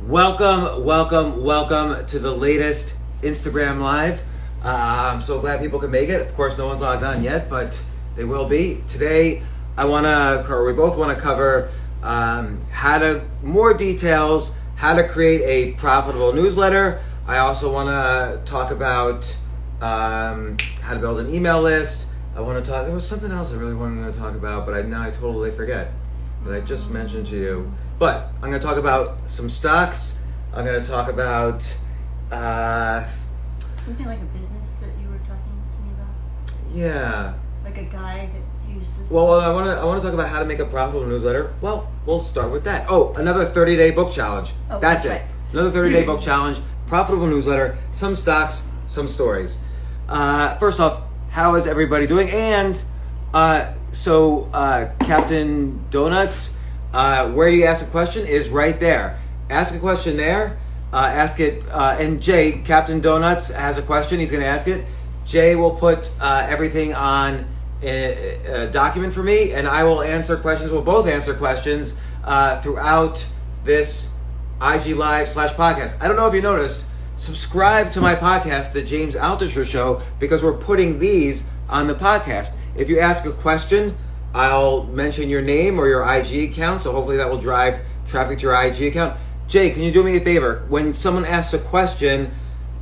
Welcome to the latest Instagram Live. I'm so glad people could make it. Of course, no one's logged on yet, but they will be. Today, we both want to cover more details, how to create a profitable newsletter. I also want to talk about how to build an email list. There was something else I really wanted to talk about, but now I totally forget that I just mentioned to you. But I'm going to talk about some stocks. I'm going to talk about something like a business that you were talking to me about. Yeah. Like a guy that used this. Well, I want to talk about how to make a profitable newsletter. Well, we'll start with that. Oh, another 30-day book challenge. Oh, that's it. Right. Another 30-day book challenge. Profitable newsletter. Some stocks. Some stories. First off, how is everybody doing? And Captain Donuts. Where you ask a question is right there. Ask a question there. Ask it. And Jay, Captain Donuts, has a question. He's going to ask it. Jay will put everything on a document for me, and I will answer questions. We'll both answer questions throughout this IG Live / podcast. I don't know if you noticed. Subscribe to my podcast, The James Altucher Show, because we're putting these on the podcast. If you ask a question, I'll mention your name or your IG account, so hopefully that will drive traffic to your IG account. Jay, can you do me a favor? When someone asks a question,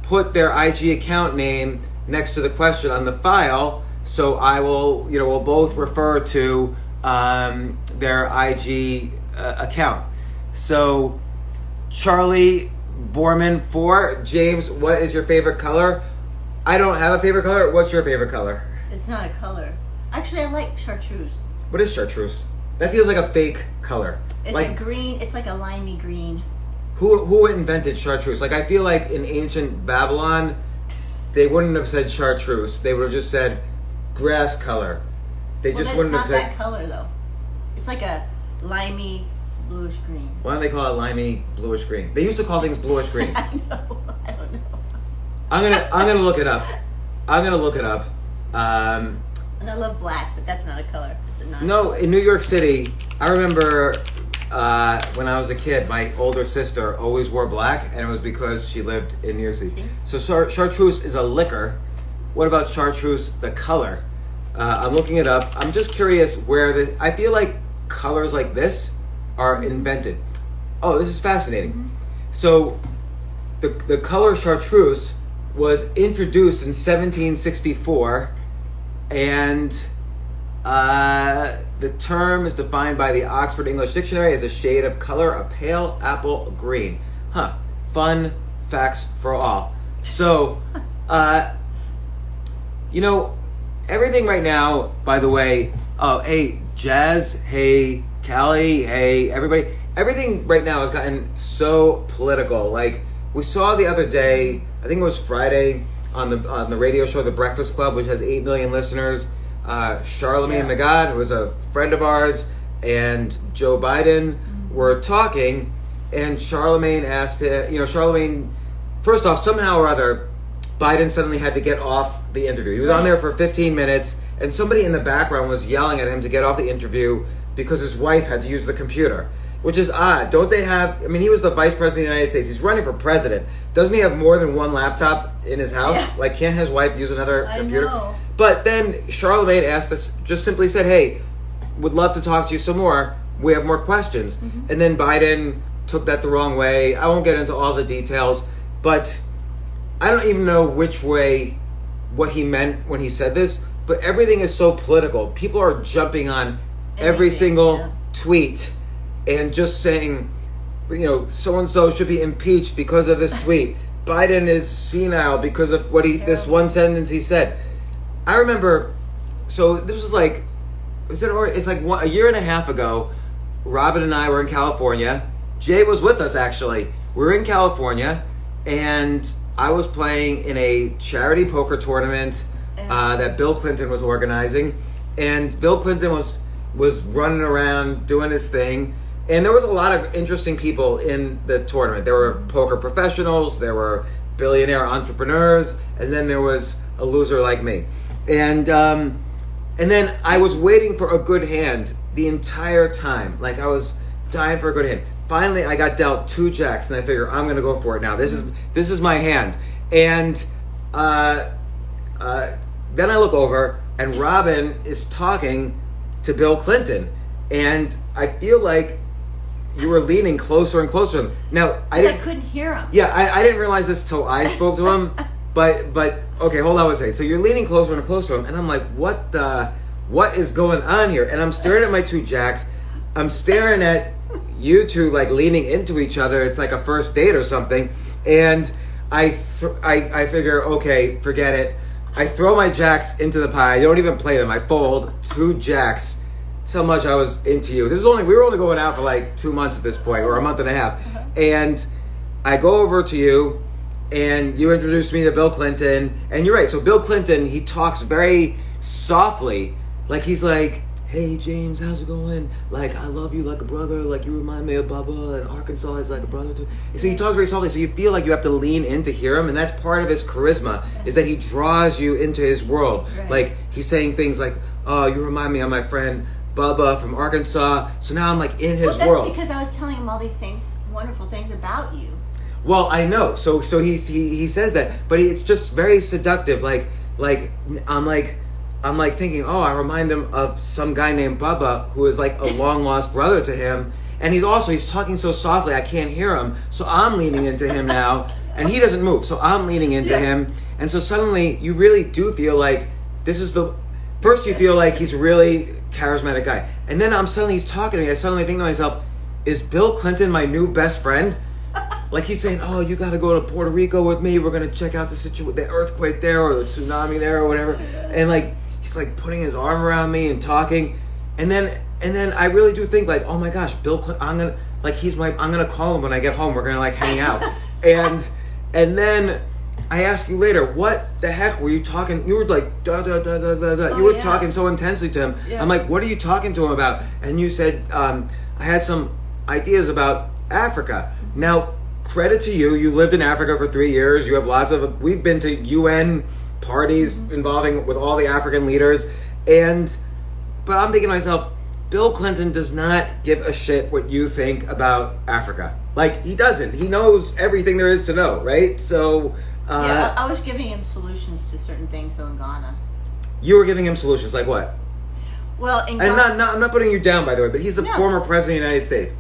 put their IG account name next to the question on the file, so I will, we'll both refer to their IG account. So, Charley Boorman 4, James, what is your favorite color? I don't have a favorite color. What's your favorite color? It's not a color. Actually, I like chartreuse. What is chartreuse? That feels like a fake color. It's like a green. It's like a limey green. Who invented chartreuse? Like, I feel like in ancient Babylon, they wouldn't have said chartreuse. They would have just said grass color. Wouldn't have said. It's not that color though. It's like a limey bluish green. Why don't they call it limey bluish green? They used to call things bluish green. I know. I don't know. I'm gonna look it up. And I love black, but that's not a color. It's a non-color. No, in New York City, I remember when I was a kid, my older sister always wore black, and it was because she lived in New York City. So chartreuse is a liquor. What about chartreuse, the color? I'm looking it up. I'm just curious I feel like colors like this are invented. Oh, this is fascinating. Mm-hmm. So the color chartreuse was introduced in 1764, and the term is defined by the Oxford English Dictionary as a shade of color, a pale apple green. Fun facts for all. So, everything right now, by the way, hey, Jazz, hey, Callie, hey, everybody, everything right now has gotten so political. Like, we saw the other day, I think it was Friday, on the radio show The Breakfast Club, which has 8 million listeners, Charlamagne the God, who is a friend of ours, and Joe Biden were talking, and Charlamagne asked Charlamagne, first off, somehow or other, Biden suddenly had to get off the interview. He was on there for 15 minutes, and somebody in the background was yelling at him to get off the interview because his wife had to use the computer, which is odd. Don't they have, he was the vice president of the United States. He's running for president. Doesn't he have more than one laptop in his house? Yeah. Like, can't his wife use another computer? I know. But then Charlemagne asked us, just simply said, hey, would love to talk to you some more. We have more questions. Mm-hmm. And then Biden took that the wrong way. I won't get into all the details, but I don't even know what he meant when he said this, but everything is so political. People are jumping on every single tweet and just saying, so-and-so should be impeached because of this tweet. Biden is senile because of this one sentence he said. I remember, so this was like, a year and a half ago, Robin and I were in California. Jay was with us, actually. We were in California, and I was playing in a charity poker tournament that Bill Clinton was organizing. And Bill Clinton was running around doing his thing. And there was a lot of interesting people in the tournament. There were poker professionals, there were billionaire entrepreneurs, and then there was a loser like me. And then I was waiting for a good hand the entire time. Like, I was dying for a good hand. finally I got dealt 2 jacks, and I figure I'm gonna go for it now. This is my hand. And then I look over, and Robin is talking to Bill Clinton, and I feel like you were leaning closer and closer to him. Now I couldn't hear him. Yeah, I didn't realize this till I spoke to him. But okay, hold on a second. So you're leaning closer and closer to him, and I'm like, what is going on here? And I'm staring at my 2 jacks. I'm staring at you two like leaning into each other. It's like a first date or something. And I figure, okay, forget it. I throw my jacks into the pie. I don't even play them. I fold 2 jacks. That's how much I was into you. We were only going out for like 2 months at this point, or a month and a half. And I go over to you, and you introduced me to Bill Clinton. And you're right. So Bill Clinton, he talks very softly, like he's like, "Hey James, how's it going? Like, I love you like a brother. Like, you remind me of Bubba, and Arkansas is like a brother too." So he talks very softly, so you feel like you have to lean in to hear him, and that's part of his charisma, is that he draws you into his world. Right. Like, he's saying things like, "Oh, you remind me of my friend Bubba from Arkansas." So now I'm like in his world. Because I was telling him all these things, wonderful things about you. Well, I know. So he says that, but it's just very seductive. Like I'm like thinking, oh, I remind him of some guy named Bubba who is like a long lost brother to him, and he's talking so softly I can't hear him. So I'm leaning into him now, and he doesn't move. So I'm leaning into him, and so suddenly you really do feel like this is the first. You feel like he's a really charismatic guy, and then he's talking to me. I suddenly think to myself, is Bill Clinton my new best friend? Like he's saying, "Oh, you got to go to Puerto Rico with me. We're gonna check out the earthquake there, or the tsunami there, or whatever." And like he's like putting his arm around me and talking, and then I really do think like, "Oh my gosh, Bill Clinton! I'm gonna call him when I get home. We're gonna like hang out." and then I ask you later, what the heck were you talking? You were like da da da da da da. You were talking so intensely to him. Yeah. I'm like, what are you talking to him about? And you said, I had some ideas about Africa. Now, credit to you. You lived in Africa for 3 years. You have we've been to UN parties involving with all the African leaders. But I'm thinking to myself, Bill Clinton does not give a shit what you think about Africa. Like, he doesn't. He knows everything there is to know, right? So, I was giving him solutions to certain things, though, in Ghana. You were giving him solutions, like what? Well, in Ghana... And I'm not putting you down, by the way, but he's the former president of the United States.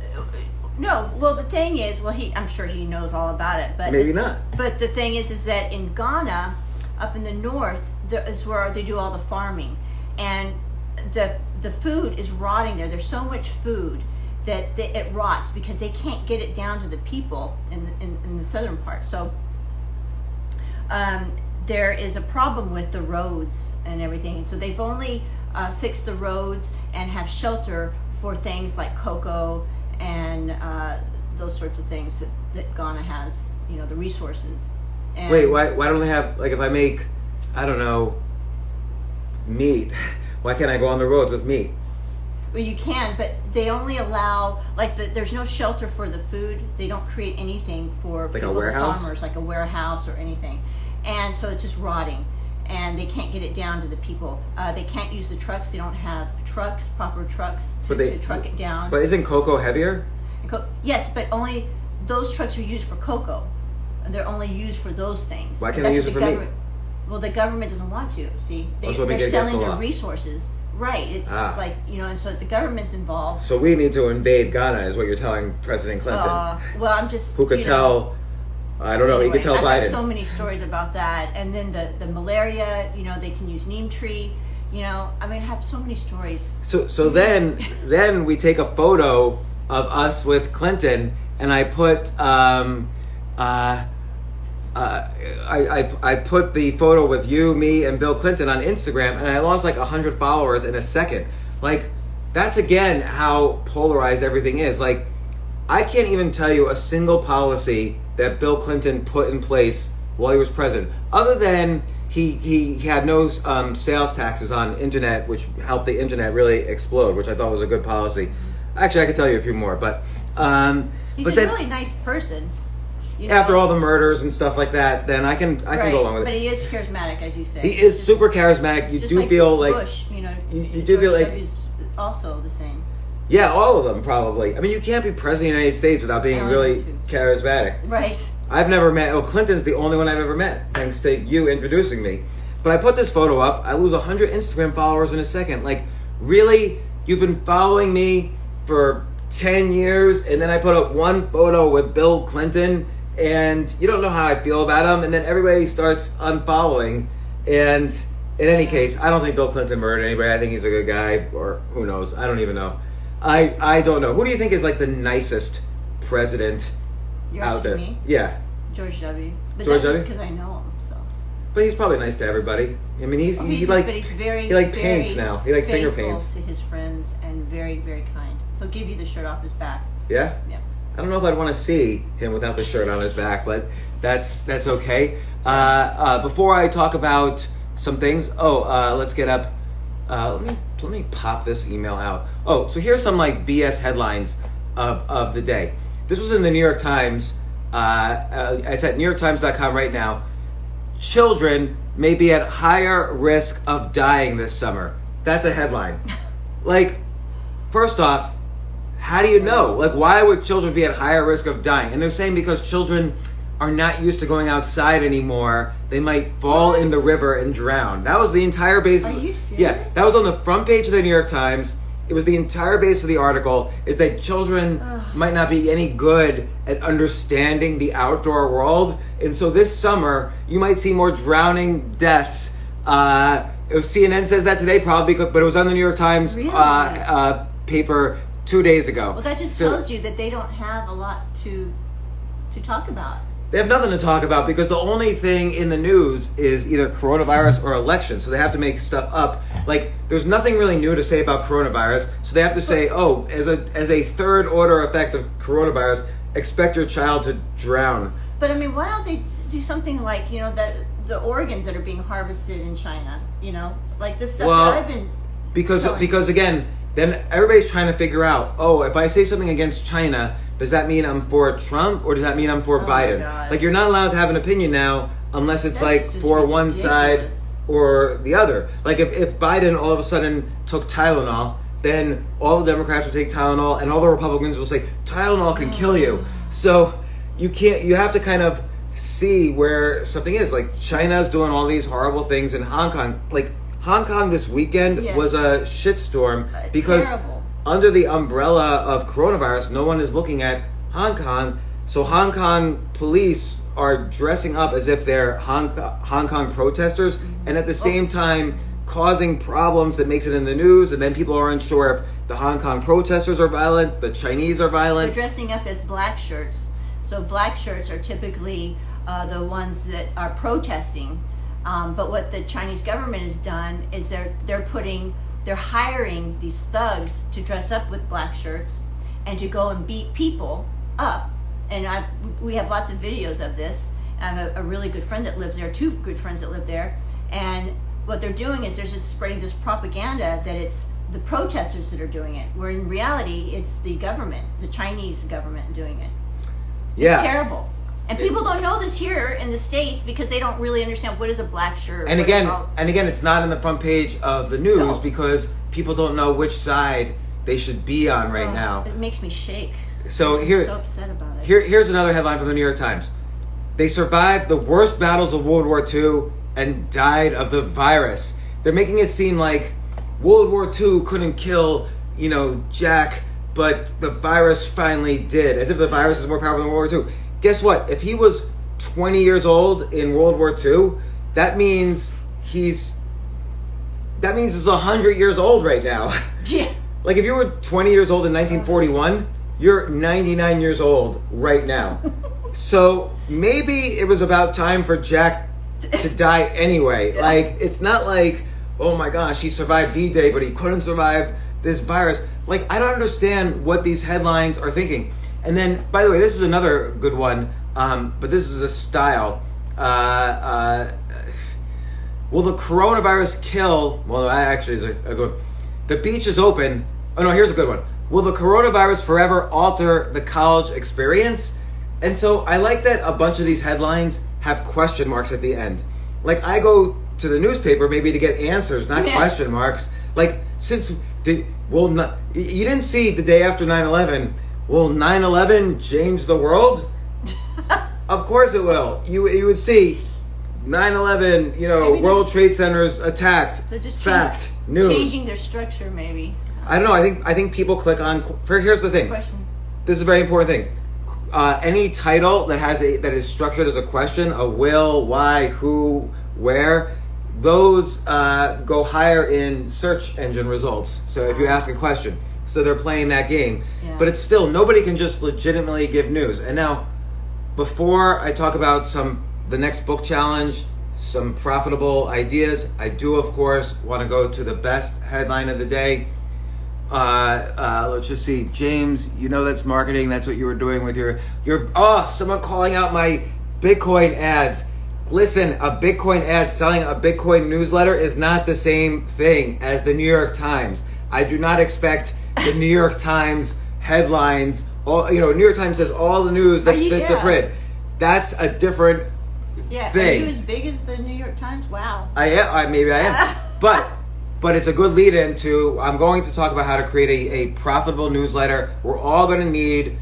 No, well, the thing is, I'm sure he knows all about it, but maybe not. But the thing is that in Ghana, up in the north, there is where they do all the farming, and the food is rotting there. There's so much food that it rots because they can't get it down to the people in the southern part. So there is a problem with the roads and everything, and so they've only fixed the roads and have shelter for things like cocoa and those sorts of things that Ghana has, the resources. And wait, why don't they have, like, if I make, I don't know, meat, why can't I go on the roads with meat? Well, you can, but they only allow, there's no shelter for the food. They don't create anything for like people, a warehouse? The farmers, like a warehouse or anything. And so it's just rotting. And they can't get it down to the people. They can't use the trucks. They don't have proper trucks to truck it down. But isn't cocoa heavier? Yes, but only those trucks are used for cocoa. And they're only used for those things. Why can't they use it for meat? Well, the government doesn't want to, see. They're selling their resources. Right. It's and so the government's involved. So we need to invade Ghana, is what you're telling President Clinton. Well, I'm just... Who could tell... I don't know. Anyway, you could tell Biden. I've got so many stories about that, and then the malaria. They can use neem tree. I have so many stories. So then we take a photo of us with Clinton, and I put I put the photo with you, me, and Bill Clinton on Instagram, and I lost like 100 followers in a second. Like, that's again how polarized everything is. Like, I can't even tell you a single policy that Bill Clinton put in place while he was president, other than he had no sales taxes on internet, which helped the internet really explode, which I thought was a good policy. Actually, I could tell you a few more, but he's a really nice person. After all the murders and stuff like that, then I can go along with it. But he is charismatic, as you say. He is super charismatic. You do feel like Bush, you do feel like he's also the same. Yeah, all of them probably. I mean, you can't be president of the United States without being really charismatic. Right. I've never met. Oh, Clinton's the only one I've ever met, thanks to you introducing me. But I put this photo up. I lose 100 Instagram followers in a second. Like, really? You've been following me for 10 years, and then I put up one photo with Bill Clinton, and you don't know how I feel about him, and then everybody starts unfollowing. And in any case, I don't think Bill Clinton murdered anybody. I think he's a good guy, or who knows? I don't even know. I don't know. Who do you think is like the nicest president out there? Me? Yeah. George W. But George that's just W? because I know him. So. But he's probably nice to everybody. I mean, he's But he's very, he like very paints now. He like finger faithful paints to his friends and very, very kind. He'll give you the shirt off his back. Yeah. Yeah. I don't know if I'd want to see him without the shirt on his back, but that's okay. Before I talk about some things, let's get up. Let me pop this email out. Oh, so here's some like BS headlines of the day. This was in the New York Times. It's at NewYorkTimes.com right now. Children may be at higher risk of dying this summer. That's a headline. Like, first off, how do you know? Like, why would children be at higher risk of dying? And they're saying because children are not used to going outside anymore, they might fall in the river and drown. That was the entire basis. Are you serious? Yeah, that was on the front page of the New York Times. It was the entire base of the article, is that children might not be any good at understanding the outdoor world. And so this summer, you might see more drowning deaths. CNN says that today, probably, but it was on the New York Times paper 2 days ago. Well, that just tells you that they don't have a lot to talk about. They have nothing to talk about because the only thing in the news is either coronavirus or elections. So they have to make stuff up. Like, there's nothing really new to say about coronavirus. So they have to say, as a third order effect of coronavirus, expect your child to drown. But I mean, why don't they do something like, the organs that are being harvested in China, like this stuff that I've been because again, then everybody's trying to figure out, if I say something against China, does that mean I'm for Trump or does that mean I'm for Biden? Like, you're not allowed to have an opinion now unless it's for one side or the other. Like, if Biden all of a sudden took Tylenol, then all the Democrats will take Tylenol and all the Republicans will say Tylenol can kill you. So you have to kind of see where something is. Like, China's doing all these horrible things in Hong Kong. Like, Hong Kong this weekend was a shitstorm because under the umbrella of coronavirus, no one is looking at Hong Kong. So Hong Kong police are dressing up as if they're Hong Kong protesters, and at the same time causing problems that makes it in the news, and then people are unsure if the Hong Kong protesters are violent, the Chinese are violent. They're dressing up as black shirts. So black shirts are typically the ones that are protesting. But what the Chinese government has done is they're hiring these thugs to dress up with black shirts and to go and beat people up. And we have lots of videos of this. I have a really good friend that lives there, two good friends that live there. And what they're doing is they're just spreading this propaganda that it's the protesters that are doing it, where in reality it's the government, the Chinese government doing it. It's terrible. And people don't know this here in the States because they don't really understand what is a black shirt. And again, it's not in the front page of the news because people don't know which side they should be on right now. It makes me shake. So I'm so upset about it. Here's another headline from the New York Times. They survived the worst battles of World War II and died of the virus. They're making it seem like World War II couldn't kill, Jack, but the virus finally did, as if the virus is more powerful than World War II. Guess what? If he was 20 years old in World War II, that means he's 100 years old right now. Yeah. Like, if you were 20 years old in 1941, you're 99 years old right now. So maybe it was about time for Jack to die anyway. Yeah. Like, it's not like, oh my gosh, he survived D-Day, but he couldn't survive this virus. Like, I don't understand what these headlines are thinking. And then, by the way, this is another good one, but this is a style. Will the coronavirus kill... Well, that actually is a good one. The beach is open. Oh, no, here's a good one. Will the coronavirus forever alter the college experience? And so I like that a bunch of these headlines have question marks at the end. Like, I go to the newspaper maybe to get answers, not question marks. Like, since You didn't see the day after 9/11. Will 9/11 change the world? Of course it will. You would see 9/11. World Trade Centers attacked. They're just fact news. Changing their structure, maybe. I don't know. I think people click on. Here's the thing. Question. This is a very important thing. Any title that is structured as a question, a will, why, who, where, those go higher in search engine results. So if you ask a question, so they're playing that game. Yeah. But it's still, nobody can just legitimately give news. And now, before I talk about the next book challenge, some profitable ideas, I do of course want to go to the best headline of the day. Let's just see, James, that's marketing. That's what you were doing with your someone calling out my Bitcoin ads. Listen, a Bitcoin ad selling a Bitcoin newsletter is not the same thing as the New York Times. I do not expect the New York Times headlines. New York Times says all the news that's fit to print. That's a different thing. Are you as big as the New York Times? Wow. I am. Maybe I am. But it's a good lead into, I'm going to talk about how to create a profitable newsletter. We're all going to need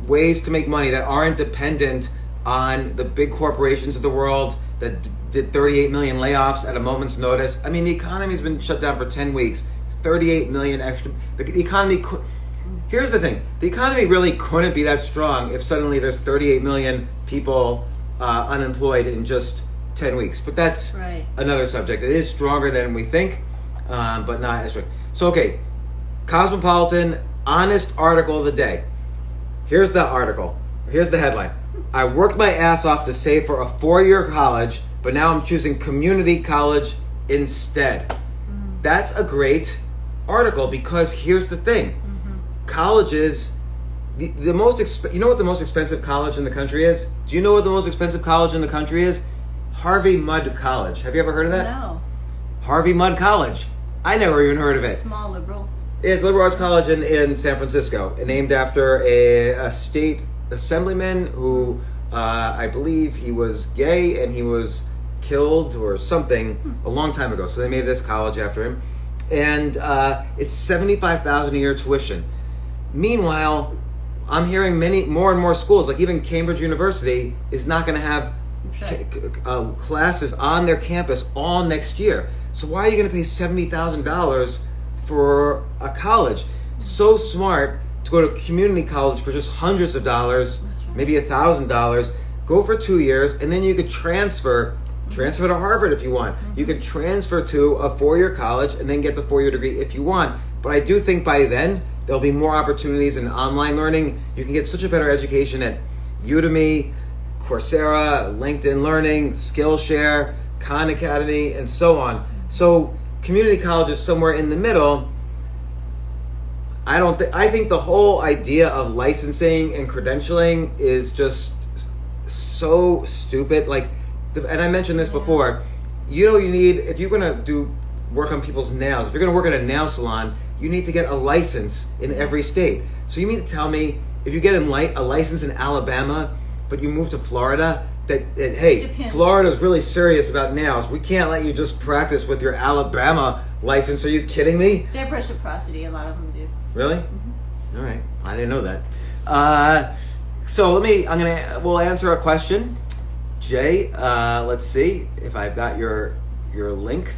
ways to make money that aren't dependent on the big corporations of the world that did 38 million layoffs at a moment's notice. I mean, the economy's been shut down for 10 weeks. 38 million extra. The economy. Here's the thing. The economy really couldn't be that strong if suddenly there's 38 million people unemployed in just 10 weeks. But that's another subject. It is stronger than we think, but not as strong. So, okay. Cosmopolitan, honest article of the day. Here's the article. Here's the headline. I worked my ass off to save for a 4-year college, but now I'm choosing community college instead. That's a great article because here's the thing. Colleges, the most you know what the most expensive college in the country is? Do you know what the most expensive college in the country is? Harvey Mudd College. Have you ever heard of that? No. Harvey Mudd College. I never even heard of it. Small liberal. It's a liberal arts college in San Francisco, named after a state assemblyman who I believe he was gay and he was killed or something a long time ago. So they made this college after him, and it's $75,000 a year tuition. Meanwhile, I'm hearing more and more schools, like even Cambridge University, is not going to have classes on their campus all next year. So why are you going to pay $70,000 for a college? So smart to go to community college for just hundreds of dollars, maybe $1,000. Go for 2 years, and then you could transfer to Harvard if you want. You could transfer to a 4-year college and then get the 4-year degree if you want. But I do think by then there'll be more opportunities in online learning. You can get such a better education at Udemy, Coursera, LinkedIn Learning, Skillshare, Khan Academy, and so on. So community college is somewhere in the middle. I think the whole idea of licensing and credentialing is just so stupid. And I mentioned this before. You need, if you're going to work on people's nails, if you're going to work at a nail salon, you need to get a license in every state. So you mean to tell me if you get a license in Alabama, but you move to Florida, that hey, Florida's really serious about nails. We can't let you just practice with your Alabama license. Are you kidding me? They have reciprocity. A lot of them do. Really? Mm-hmm. All right. I didn't know that. So we'll answer a question. Jay, let's see if I've got your link.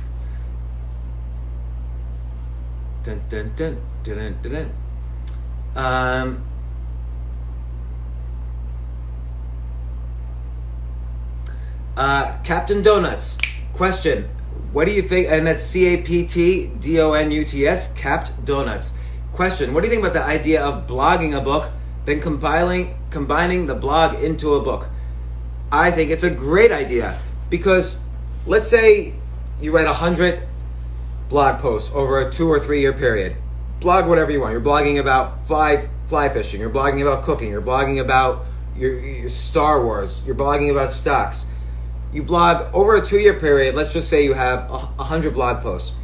Dun, dun, dun, dun, dun, dun. Captain Donuts, question. What do you think, and that's CAPTDONUTS, Capt Donuts. Question, what do you think about the idea of blogging a book, then combining the blog into a book? I think it's a great idea because let's say you write 100 blog posts over a 2 or 3 year period. Blog whatever you want. You're blogging about fly fishing. You're blogging about cooking. You're blogging about your Star Wars. You're blogging about stocks. You blog over a 2 year period. Let's just say you have 100 blog posts.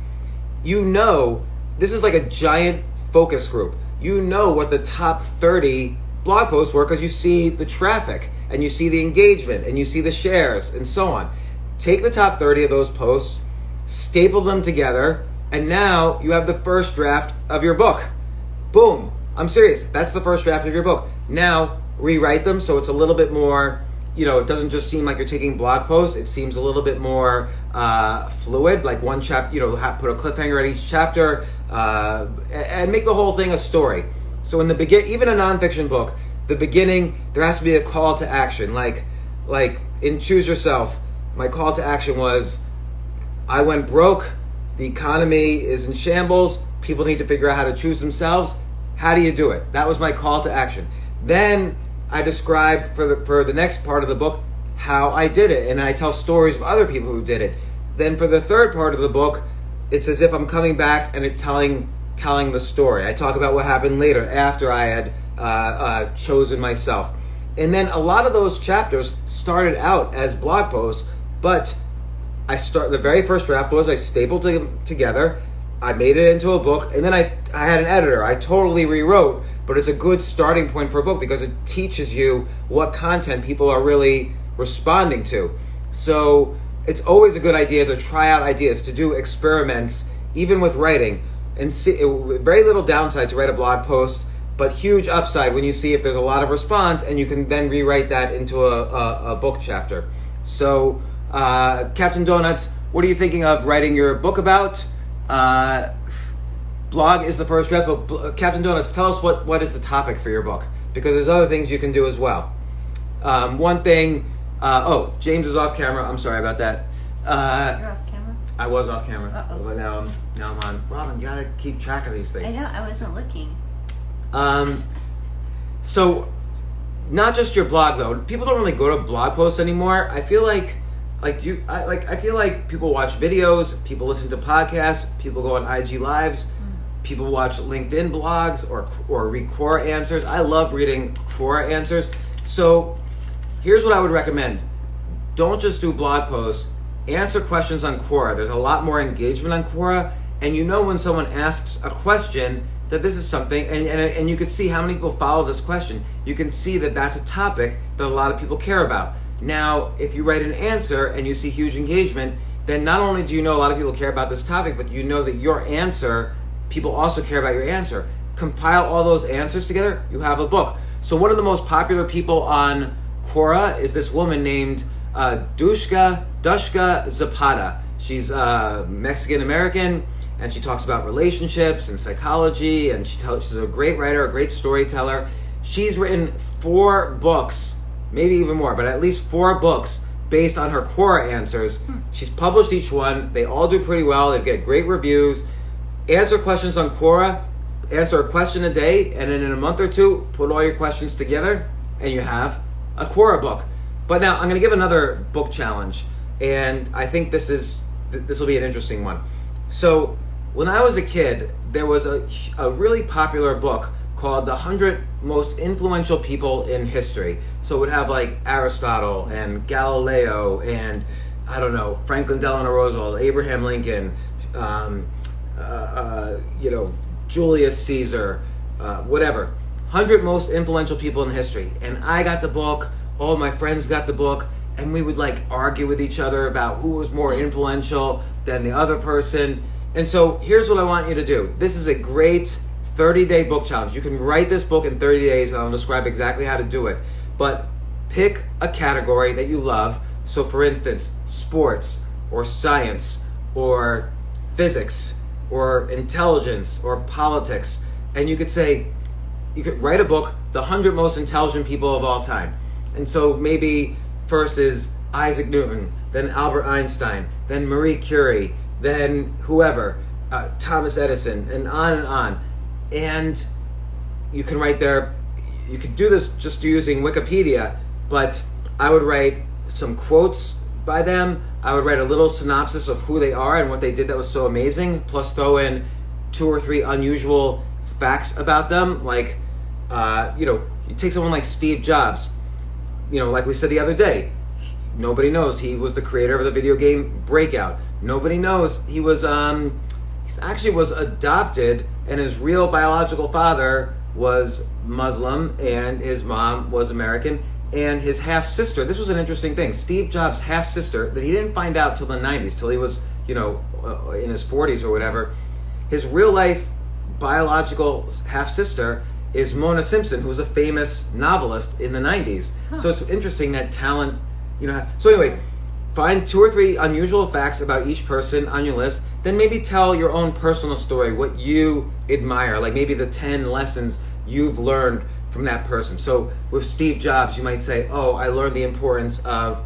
This is like a giant focus group. You know what the top 30 blog posts were because you see the traffic and you see the engagement and you see the shares and so on. Take the top 30 of those posts, staple them together, And now you have the first draft of your book. Boom. I'm serious. That's the first draft of your book. Now rewrite them so it's a little bit more, it doesn't just seem like you're taking blog posts. It seems a little bit more fluid, like one chapter, put a cliffhanger at each chapter, and make the whole thing a story. So in the even a nonfiction book, the beginning, there has to be a call to action. Like in Choose Yourself, my call to action was, I went broke, the economy is in shambles, people need to figure out how to choose themselves. How do you do it? That was my call to action. Then I described for the next part of the book how I did it, and I tell stories of other people who did it. Then for the third part of the book, it's as if I'm coming back and telling the story. I talk about what happened later after I had chosen myself. And then a lot of those chapters started out as blog posts, but the very first draft was I stapled them together, I made it into a book, and then I had an editor. I totally rewrote, but it's a good starting point for a book because it teaches you what content people are really responding to. So it's always a good idea to try out ideas, to do experiments, even with writing, and see very little downside to write a blog post, but huge upside when you see if there's a lot of response, and you can then rewrite that into a book chapter. So Captain Donuts, what are you thinking of writing your book about? Blog is the first draft, but Captain Donuts, tell us what is the topic for your book, because there's other things you can do as well. One thing, James is off camera. I'm sorry about that. You're off camera? I was off camera, Uh-oh. but now I'm on. Robin, you gotta keep track of these things. I know, I wasn't looking. So not just your blog though. People don't really go to blog posts anymore. I feel like I feel like people watch videos, people listen to podcasts, people go on IG lives, people watch LinkedIn blogs or read Quora answers. I love reading Quora answers. So here's what I would recommend. Don't just do blog posts. Answer questions on Quora. There's a lot more engagement on Quora, and when someone asks a question that this is something, and you can see how many people follow this question. You can see that that's a topic that a lot of people care about. Now, if you write an answer and you see huge engagement, then not only do you know a lot of people care about this topic, but you know that your answer, people also care about your answer. Compile all those answers together, you have a book. So one of the most popular people on Quora is this woman named Dushka Zapata. She's Mexican-American, and she talks about relationships and psychology, and she's a great writer, a great storyteller. She's written 4 books, maybe even more, but at least 4 books based on her Quora answers. She's published each one. They all do pretty well. They get great reviews. Answer questions on Quora. Answer a question a day, and then in a month or 2, put all your questions together, and you have a Quora book. But now I'm going to give another book challenge, and I think this will be an interesting one. So when I was a kid, there was a really popular book called The 100 Most Influential People in History. So it would have like Aristotle and Galileo and, I don't know, Franklin Delano Roosevelt, Abraham Lincoln, Julius Caesar, whatever. 100 most influential people in history. And I got the book, all my friends got the book, and we would like argue with each other about who was more influential than the other person. And so here's what I want you to do. This is a great 30-day book challenge. You can write this book in 30 days, and I'll describe exactly how to do it. But pick a category that you love. So for instance, sports or science or physics or intelligence or politics. And you could write a book, The 100 Most Intelligent People of All Time. And so maybe first is Isaac Newton, then Albert Einstein, then Marie Curie, then whoever, Thomas Edison, and on and on. And you can write there, you could do this just using Wikipedia, but I would write some quotes by them. I would write a little synopsis of who they are and what they did that was so amazing, plus throw in 2 or 3 unusual facts about them. Like, you take someone like Steve Jobs, like we said the other day, nobody knows he was the creator of the video game Breakout. Nobody knows he actually was adopted, and his real biological father was Muslim and his mom was American, and his half-sister, this was an interesting thing, Steve Jobs' half-sister that he didn't find out till the 90s, till he was in his 40s or whatever. His real life biological half-sister is Mona Simpson, who's a famous novelist in the 90s. So it's interesting that talent, So anyway, find 2 or 3 unusual facts about each person on your list. Then maybe tell your own personal story, what you admire, like maybe the 10 lessons you've learned from that person. So with Steve Jobs, you might say, I learned the importance of,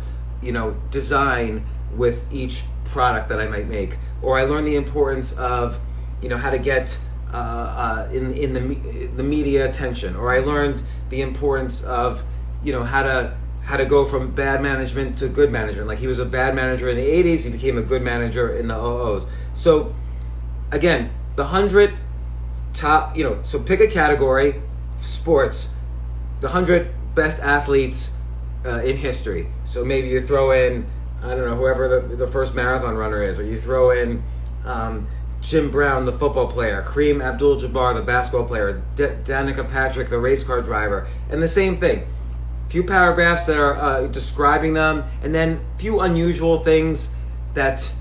design with each product that I might make. Or I learned the importance of, how to get in the media attention. Or I learned the importance of, how to go from bad management to good management. Like he was a bad manager in the 80s, he became a good manager in the 00s. So again, the 100 top, so pick a category, sports, the 100 best athletes in history. So maybe you throw in, I don't know, whoever the first marathon runner is, or you throw in Jim Brown, the football player, Kareem Abdul-Jabbar, the basketball player, Danica Patrick, the race car driver, and the same thing. Few paragraphs that are describing them, and then few unusual things that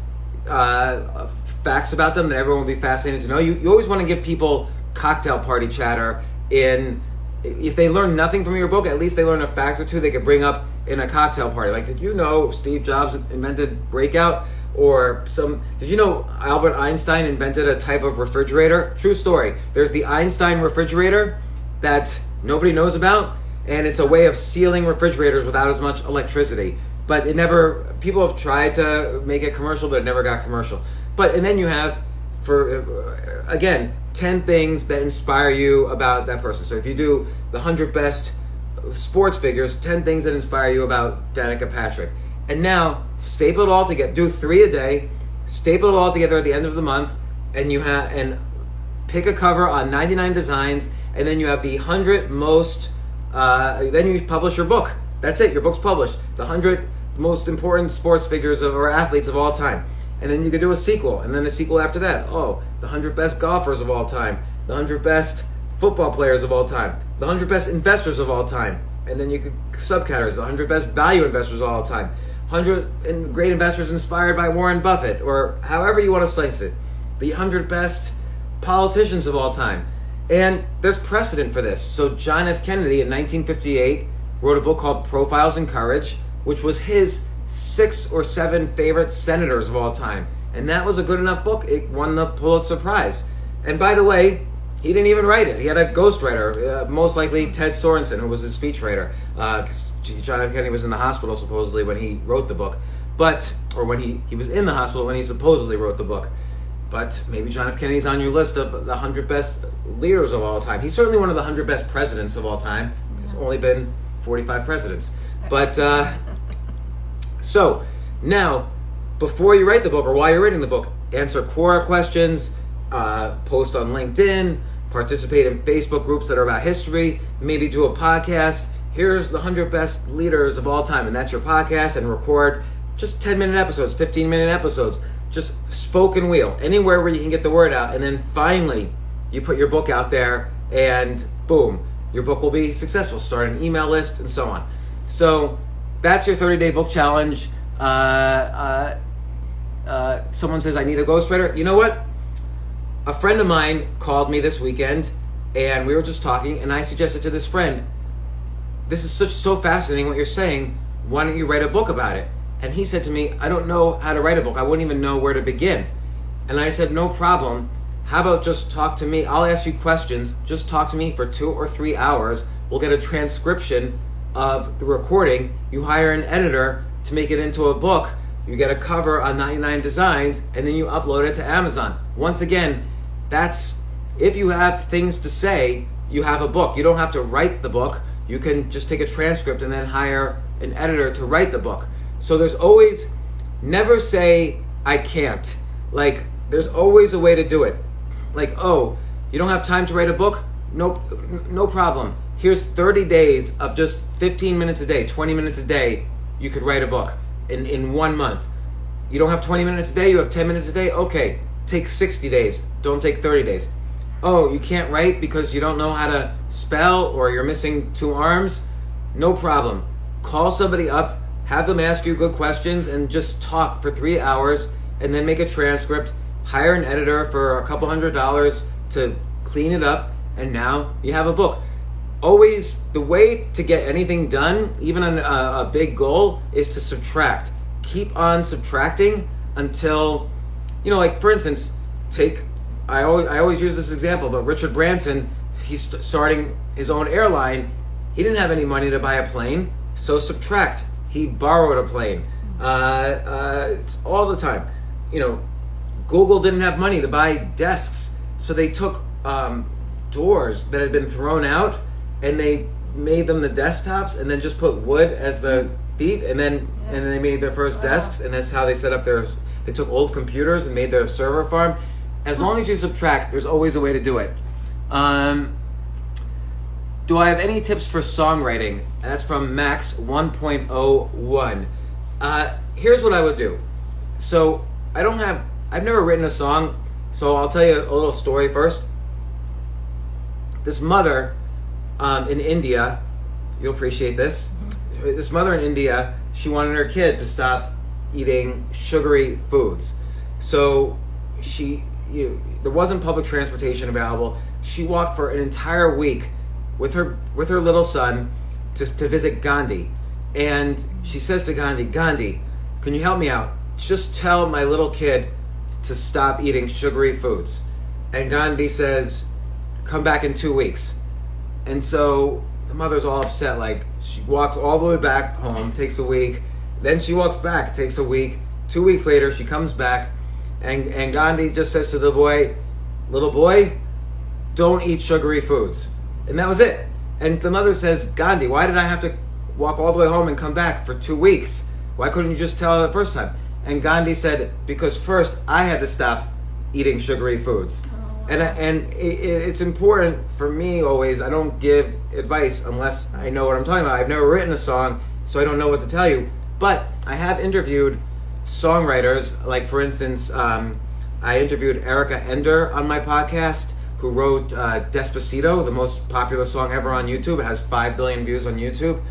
facts about them that everyone will be fascinated to know. You always want to give people cocktail party chatter. If they learn nothing from your book, at least they learn a fact or two they could bring up in a cocktail party. Like, did you know Steve Jobs invented Breakout? Or did you know Albert Einstein invented a type of refrigerator? True story. There's the Einstein refrigerator that nobody knows about, and it's a way of sealing refrigerators without as much electricity. But people have tried to make it commercial, but it never got commercial. And then you have, 10 things that inspire you about that person. So if you do the 100 best sports figures, 10 things that inspire you about Danica Patrick. And now, staple it all together. Do 3 a day. Staple it all together at the end of the month, and pick a cover on 99 designs, and then you have the 100 most. Then you publish your book. That's it. Your book's published. The 100 most important sports figures or athletes of all time. And then you could do a sequel, and then a sequel after that. The 100 best golfers of all time. The 100 best football players of all time. The 100 best investors of all time. And then you could subcategories. The 100 best value investors of all time. 100 great investors inspired by Warren Buffett, or however you want to slice it. The 100 best politicians of all time. And there's precedent for this. So John F. Kennedy in 1958 wrote a book called Profiles in Courage, which was his 6 or 7 favorite senators of all time. And that was a good enough book. It won the Pulitzer Prize. And by the way, he didn't even write it. He had a ghostwriter, most likely Ted Sorensen, who was his speechwriter. John F. Kennedy was in the hospital supposedly when he wrote the book. Or when he was in the hospital when he supposedly wrote the book. But maybe John F. Kennedy's on your list of the 100 best leaders of all time. He's certainly one of the 100 best presidents of all time. There's only been 45 presidents. But, so, now, before you write the book or while you're writing the book, answer Quora questions, post on LinkedIn, participate in Facebook groups that are about history, maybe do a podcast. Here's the 100 best leaders of all time, and that's your podcast, and record just 10-minute episodes, 15-minute episodes. Just spoken wheel, anywhere where you can get the word out, and then finally you put your book out there, and boom, your book will be successful. Start an email list and so on. So that's your 30-day book challenge. Someone says, I need a ghostwriter. You know what? A friend of mine called me this weekend, and we were just talking, and I suggested to this friend, this is so fascinating what you're saying. Why don't you write a book about it? And he said to me, I don't know how to write a book. I wouldn't even know where to begin. And I said, no problem. How about just talk to me? I'll ask you questions. Just talk to me for 2 or 3 hours. We'll get a transcription of the recording. You hire an editor to make it into a book. You get a cover on 99 designs, and then you upload it to Amazon. Once again, that's, if you have things to say, you have a book. You don't have to write the book. You can just take a transcript and then hire an editor to write the book. So there's always, never say, I can't. Like, there's always a way to do it. Like, oh, you don't have time to write a book? No problem. Here's 30 days of just 15 minutes a day, 20 minutes a day. You could write a book in 1 month. You don't have 20 minutes a day, you have 10 minutes a day? Okay, take 60 days. Don't take 30 days. Oh, you can't write because you don't know how to spell or you're missing 2 arms? No problem. Call somebody up, have them ask you good questions, and just talk for 3 hours, and then make a transcript, hire an editor for a couple $100 to clean it up, and now you have a book. Always, the way to get anything done, even on a big goal, is to subtract. Keep on subtracting until, like for instance, I always use this example, but Richard Branson, he's starting his own airline. He didn't have any money to buy a plane, so subtract. He borrowed a plane. It's all the time. Google didn't have money to buy desks, so they took doors that had been thrown out and they made them the desktops, and then just put wood as the feet, and then they made their first desks, and that's how they set up their. They took old computers and made their server farm. As long as you subtract, there's always a way to do it. Do I have any tips for songwriting? And that's from Max 1.01. Here's what I would do. So I've never written a song, so I'll tell you a little story first. This mother in India, you'll appreciate this. This mother in India, she wanted her kid to stop eating sugary foods. So there wasn't public transportation available. She walked for an entire week with her little son to visit Gandhi. And she says to Gandhi, can you help me out? Just tell my little kid to stop eating sugary foods. And Gandhi says, come back in 2 weeks. And so the mother's all upset. Like, she walks all the way back home, takes a week. Then she walks back, takes a week. 2 weeks later, she comes back. And Gandhi just says to the boy, little boy, don't eat sugary foods. And that was it. And the mother says, Gandhi, why did I have to walk all the way home and come back for 2 weeks? Why couldn't you just tell her the first time? And Gandhi said, because first I had to stop eating sugary foods. And it's important for me always. I don't give advice unless I know what I'm talking about. I've never written a song, so I don't know what to tell you. But I have interviewed songwriters. Like, for instance, I interviewed Erica Ender on my podcast, who wrote Despacito, the most popular song ever on YouTube. It has 5 billion views on YouTube.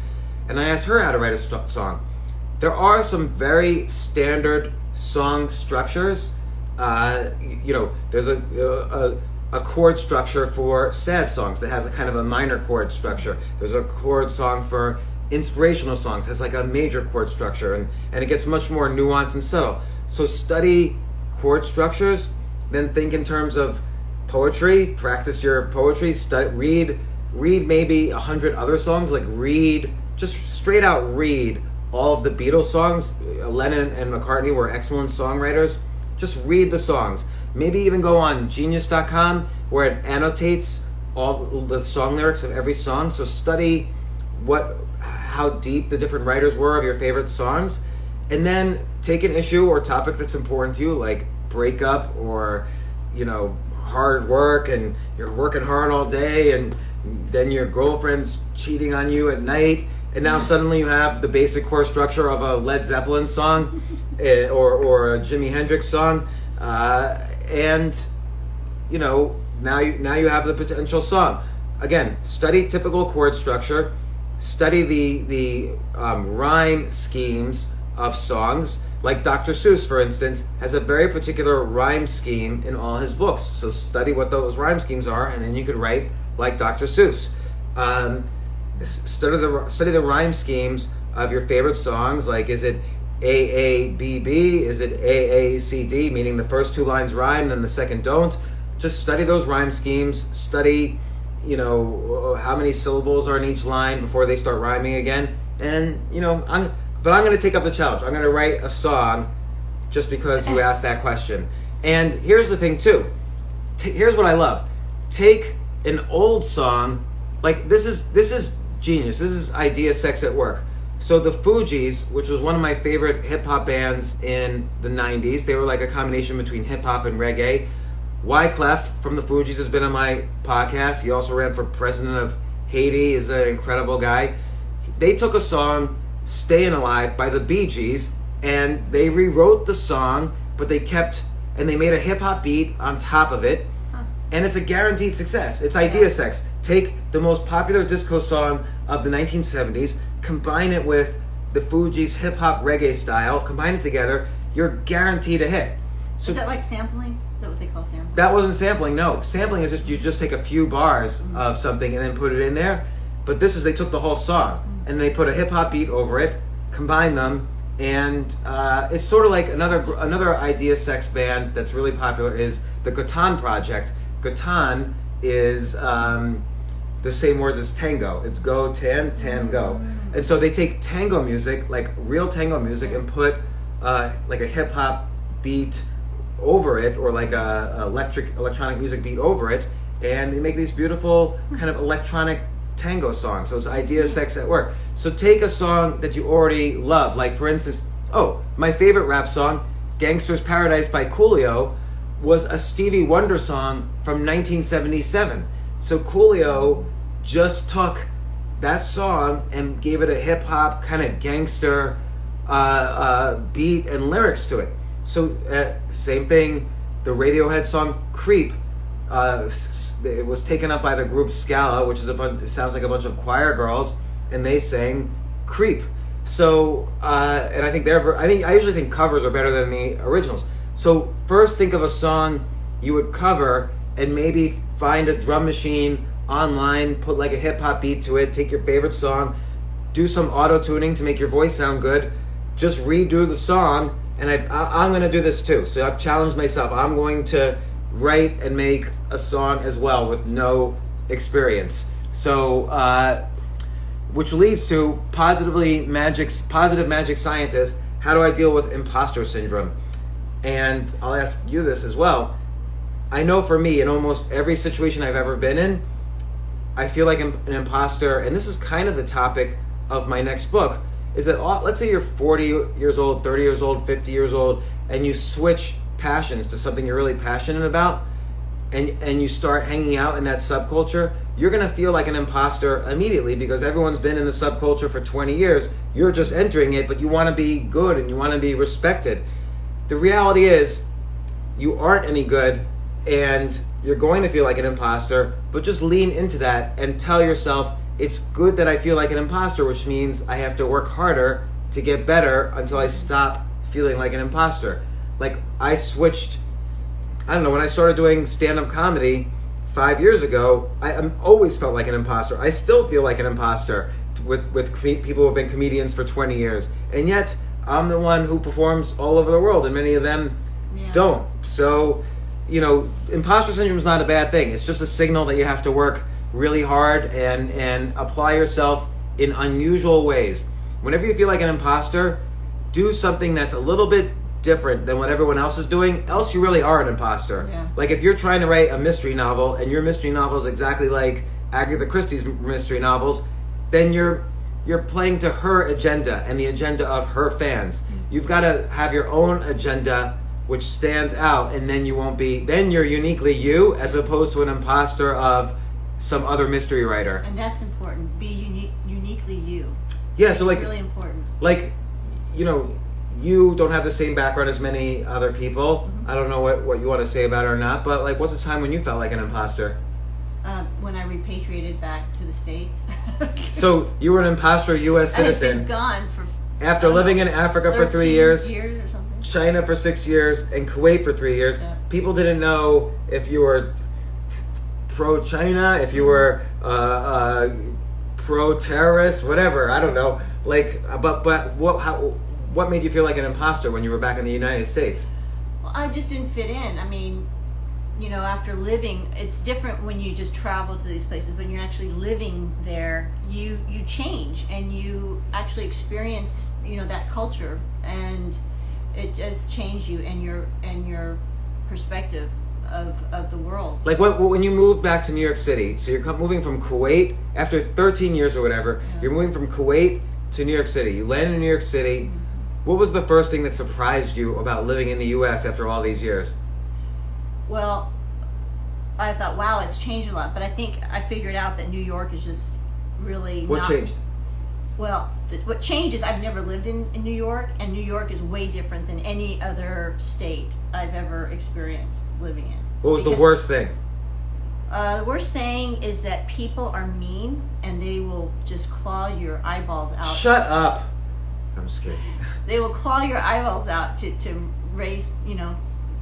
And I asked her how to write a song. There are some very standard song structures. There's a chord structure for sad songs that has a kind of a minor chord structure. There's a chord song for inspirational songs, has like a major chord structure, and it gets much more nuanced and subtle. So study chord structures, then think in terms of poetry, practice your poetry, read maybe 100 other songs, just straight out read all of the Beatles songs. Lennon and McCartney were excellent songwriters. Just read the songs. Maybe even go on genius.com where it annotates all the song lyrics of every song. So study how deep the different writers were of your favorite songs, and then take an issue or topic that's important to you, like breakup or hard work, and you're working hard all day, and then your girlfriend's cheating on you at night, and now suddenly you have the basic chord structure of a Led Zeppelin song or a Jimi Hendrix song, and now you have the potential song. Again, study typical chord structure, study the rhyme schemes of songs. Like Dr. Seuss, for instance, has a very particular rhyme scheme in all his books. So study what those rhyme schemes are, and then you could write like Dr. Seuss. Study the rhyme schemes of your favorite songs. Like, is it AABB? Is it AACD? Meaning the first 2 lines rhyme, then the second don't. Just study those rhyme schemes. Study, how many syllables are in each line before they start rhyming again. And I'm going to take up the challenge. I'm going to write a song just because you asked that question. And here's the thing too. Here's what I love. Take an old song. Like, this is genius. This is idea sex at work. So the Fugees, which was one of my favorite hip hop bands in the 90s, they were like a combination between hip hop and reggae. Wyclef from the Fugees has been on my podcast. He also ran for president of Haiti. Is an incredible guy. They took a song, Stayin' Alive, by the Bee Gees, and they rewrote the song, but they made a hip hop beat on top of it, and it's a guaranteed success. It's idea sex. Take the most popular disco song of the 1970s, combine it with the Fugees hip hop reggae style, combine it together, you're guaranteed a hit. So is that like sampling? Is that what they call sampling? that wasn't sampling. No, sampling is just you just take a few bars of something and then put it in there. But this is they took the whole song and they put a hip hop beat over it, combined them, and it's sort of like another idea sex band that's really popular is the Gatan Project. Gatan is the same words as tango. It's go, tan, go. And so they take tango music, like real tango music, and put like a hip hop beat over it, or like a electronic music beat over it, and they make these beautiful kind of electronic tango songs. So it's idea sex at work. So take a song that you already love, like for instance, my favorite rap song, Gangster's Paradise by Coolio, was a Stevie Wonder song from 1977. So Coolio just took that song and gave it a hip hop kind of gangster beat and lyrics to it. So same thing, the Radiohead song Creep, it was taken up by the group Scala, which is it sounds like a bunch of choir girls, and they sang Creep. So and I usually think covers are better than the originals. So first think of a song you would cover and maybe find a drum machine online, put like a hip hop beat to it, take your favorite song, do some auto tuning to make your voice sound good, just redo the song. And I'm going to do this too. So I've challenged myself. I'm going to write and make a song as well with no experience. So, which leads to positive magic scientist. How do I deal with imposter syndrome? And I'll ask you this as well. I know for me, in almost every situation I've ever been in, I feel like an imposter. And this is kind of the topic of my next book. Is that, let's say you're 40 years old, 30 years old, 50 years old, and you switch passions to something you're really passionate about, and you start hanging out in that subculture, you're going to feel like an imposter immediately because everyone's been in the subculture for 20 years. You're just entering it, but you want to be good and you want to be respected. The reality is you aren't any good and you're going to feel like an imposter, but just lean into that and tell yourself, it's good that I feel like an imposter, which means I have to work harder to get better until I stop feeling like an imposter. Like I switched, I don't know, when I started doing stand-up comedy 5 years ago, I always felt like an imposter. I still feel like an imposter with people who have been comedians for 20 years. And yet, I'm the one who performs all over the world, and many of them don't. So, imposter syndrome is not a bad thing. It's just a signal that you have to work really hard and apply yourself in unusual ways. Whenever you feel like an imposter, do something that's a little bit different than what everyone else is doing, else you really are an imposter. Yeah. Like if you're trying to write a mystery novel and your mystery novel is exactly like Agatha Christie's mystery novels, then you're playing to her agenda and the agenda of her fans. Mm-hmm. You've got to have your own agenda which stands out, and then then you're uniquely you as opposed to an imposter of some other mystery writer. And that's important. Be uniquely you. Yeah, so it's really important. Like, you don't have the same background as many other people. Mm-hmm. I don't know what you want to say about it or not, but like, what's a time when you felt like an imposter? When I repatriated back to the States. So you were an imposter U.S. citizen. I had been gone for... After living in Africa for 3 years or something. China for 6 years, and Kuwait for 3 years. Yeah. People didn't know if you were pro-China, if you were pro-terrorist, whatever. I don't know. Like, but what made you feel like an imposter when you were back in the United States? Well, I just didn't fit in. I mean, after living, it's different when you just travel to these places. When you're actually living there, you change and you actually experience, that culture, and it does change you and your perspective of the world. Like when you move back to New York City, so you're moving from Kuwait after 13 years or whatever. Yeah. You're moving from Kuwait to New York City. You land in New York City. Mm-hmm. What was the first thing that surprised you about living in the U.S. after all these years? Well, I thought, wow, it's changed a lot. But I think I figured out that New York is just really What changed? Well, what changed is I've never lived in New York, and New York is way different than any other state I've ever experienced living in. What was the worst thing? The worst thing is that people are mean, and they will just claw your eyeballs out. Shut up. I'm just kidding. They will claw your eyeballs out to raise,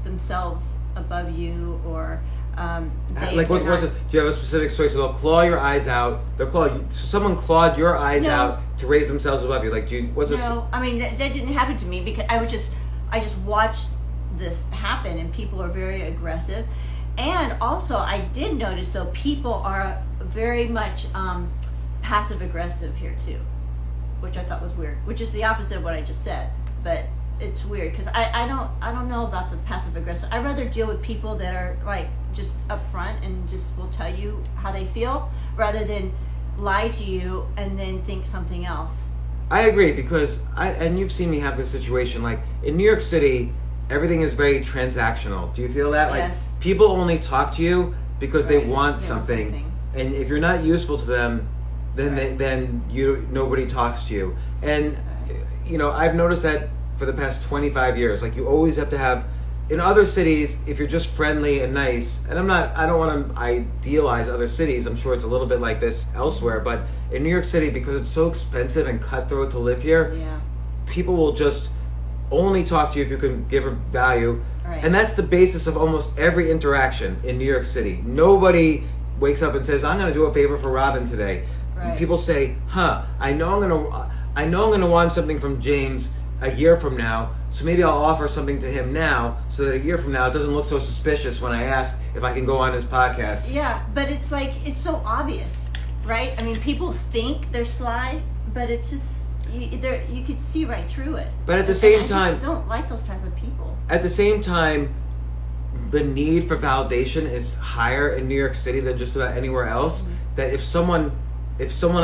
themselves above you, or like what was it? Do you have a specific story? So they'll claw your eyes out. They'll claw you. So someone clawed your eyes out to raise themselves above you. Like, do you? What's this? No, I mean that didn't happen to me, because I just watched this happen, and people are very aggressive. And also, I did notice, though, people are very much passive aggressive here too, which I thought was weird. Which is the opposite of what I just said, but it's weird because I don't know about the passive aggressive. I'd rather deal with people that are like just upfront and just will tell you how they feel, rather than lie to you and then think something else. I agree, because and you've seen me have this situation. Like in New York City, everything is very transactional. Do you feel that? Like Yes. people only talk to you because they Right. want They want something. something. And if you're not useful to them, then Right. nobody talks to you. And you know, I've noticed that for the past 25 years. Like you always have to have. In other cities, if you're just friendly and nice, and I don't want to idealize other cities. I'm sure it's a little bit like this elsewhere, but in New York City, because it's so expensive and cutthroat to live here, Yeah. people will just only talk to you if you can give them value. Right. And that's the basis of almost every interaction in New York City. Nobody wakes up and says, "I'm going to do a favor for Robin today." Right. People say, I know I'm going to want something from James a year from now, so maybe I'll offer something to him now, so that a year from now it doesn't look so suspicious when I ask if I can go on his podcast." Yeah, but it's like, it's so obvious, right? I mean, people think they're sly, but it's just, you could see right through it. But at the And same I time- just don't like those type of people. At the same time, the need for validation is higher in New York City than just about anywhere else. Mm-hmm. That if someone